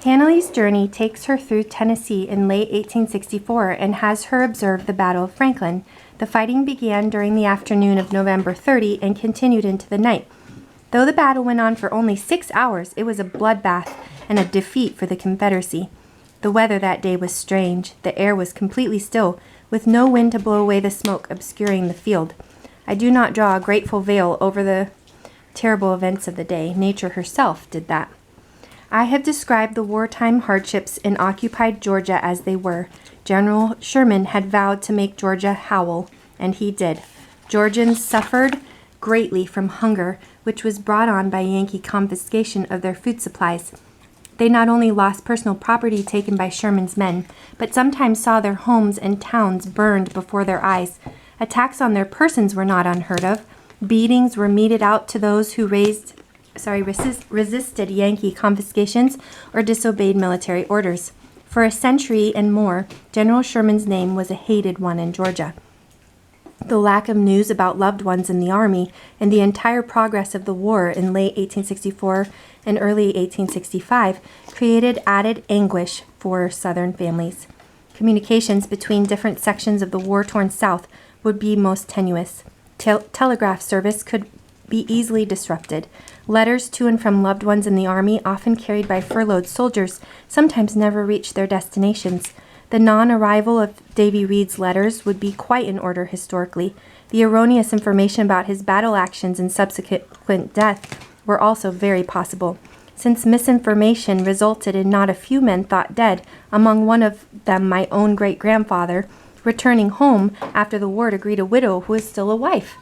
Hannalee's journey takes her through Tennessee in late 1864 and has her observe the Battle of Franklin. The fighting began during the afternoon of November 30 and continued into the night. Though the battle went on for only 6 hours, it was a bloodbath and a defeat for the Confederacy. The weather that day was strange. The air was completely still, with no wind to blow away the smoke obscuring the field. I do not draw a grateful veil over the terrible events of the day. Nature herself did that. I have described the wartime hardships in occupied Georgia as they were. General Sherman had vowed to make Georgia howl, and he did. Georgians suffered greatly from hunger, which was brought on by Yankee confiscation of their food supplies. They not only lost personal property taken by Sherman's men, but sometimes saw their homes and towns burned before their eyes. Attacks on their persons were not unheard of. Beatings were meted out to those who resisted Yankee confiscations or disobeyed military orders. For a century and more, General Sherman's name was a hated one in Georgia. The lack of news about loved ones in the Army and the entire progress of the war in late 1864 and early 1865 created added anguish for Southern families. Communications between different sections of the war-torn South would be most tenuous. Telegraph service could be easily disrupted. Letters to and from loved ones in the Army, often carried by furloughed soldiers, sometimes never reached their destinations. The non-arrival of Davy Reed's letters would be quite in order historically. The erroneous information about his battle actions and subsequent death were also very possible, since misinformation resulted in not a few men thought dead, among one of them my own great-grandfather, returning home after the war to greet a widow who is still a wife.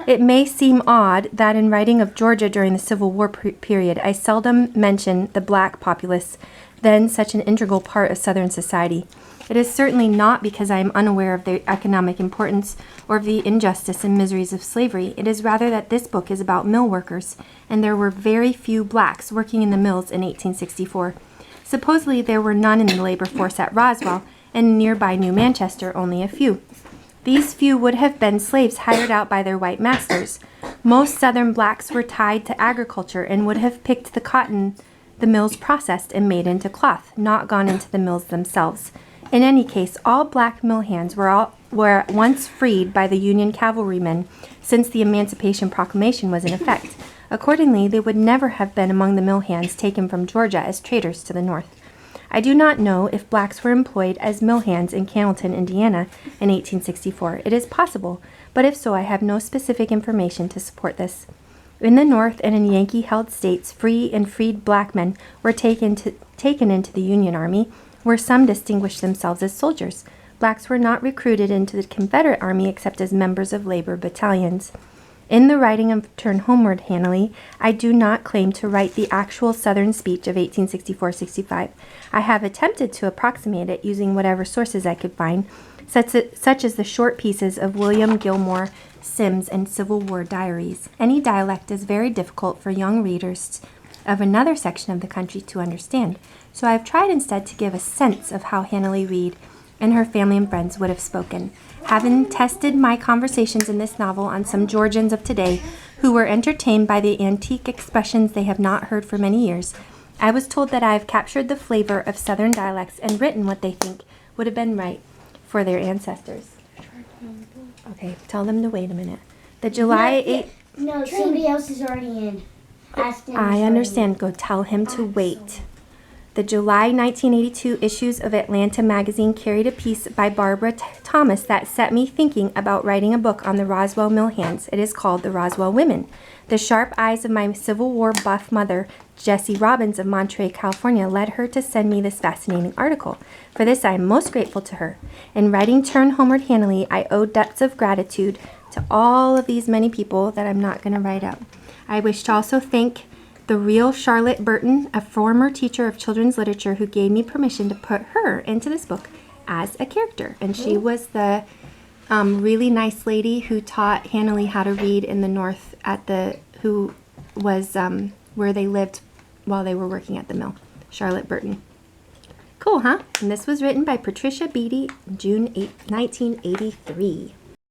It may seem odd that in writing of Georgia during the Civil War period, I seldom mention the black populace, then such an integral part of Southern society. It is certainly not because I am unaware of their economic importance or of the injustice and miseries of slavery. It is rather that this book is about mill workers, and there were very few blacks working in the mills in 1864. Supposedly there were none in the labor force at Roswell, and in nearby New Manchester only a few. These few would have been slaves hired out by their white masters. Most Southern blacks were tied to agriculture and would have picked the cotton the mills processed and made into cloth, not gone into the mills themselves. In any case, all black mill hands were once freed by the Union cavalrymen since the Emancipation Proclamation was in effect. Accordingly, they would never have been among the mill hands taken from Georgia as traders to the North. I do not know if blacks were employed as mill hands in Cannelton, Indiana in 1864. It is possible, but if so, I have no specific information to support this. In the North and in Yankee-held states, free and freed black men were taken into the Union Army, where some distinguished themselves as soldiers. Blacks were not recruited into the Confederate Army except as members of labor battalions. In the writing of Turn Homeward, Hannalee, I do not claim to write the actual Southern speech of 1864-65. I have attempted to approximate it using whatever sources I could find, such as the short pieces of William Gilmore Simms and Civil War diaries. Any dialect is very difficult for young readers of another section of the country to understand, so I have tried instead to give a sense of how Hannalee Reed and her family and friends would have spoken. Having tested my conversations in this novel on some Georgians of today who were entertained by the antique expressions they have not heard for many years, I was told that I have captured the flavor of Southern dialects and written what they think would have been right for their ancestors. Okay, tell them to wait a minute. The July 8th... No, somebody else is already in. I understand. Go tell him to wait. The July 1982 issues of Atlanta magazine carried a piece by Barbara Thomas that set me thinking about writing a book on the Roswell mill hands. It is called The Roswell Women. The sharp eyes of my Civil War buff mother, Jessie Robbins of Monterey, California, led her to send me this fascinating article. For this, I am most grateful to her. In writing Turn Homeward, Hannalee, I owe debts of gratitude to all of these many people that I'm not going to write up. I wish to also thank the real Charlotte Burton, a former teacher of children's literature who gave me permission to put her into this book as a character. And she was the really nice lady who taught Hannalee how to read in the North who was where they lived while they were working at the mill. Charlotte Burton. Cool, huh? And this was written by Patricia Beatty, June 8, 1983.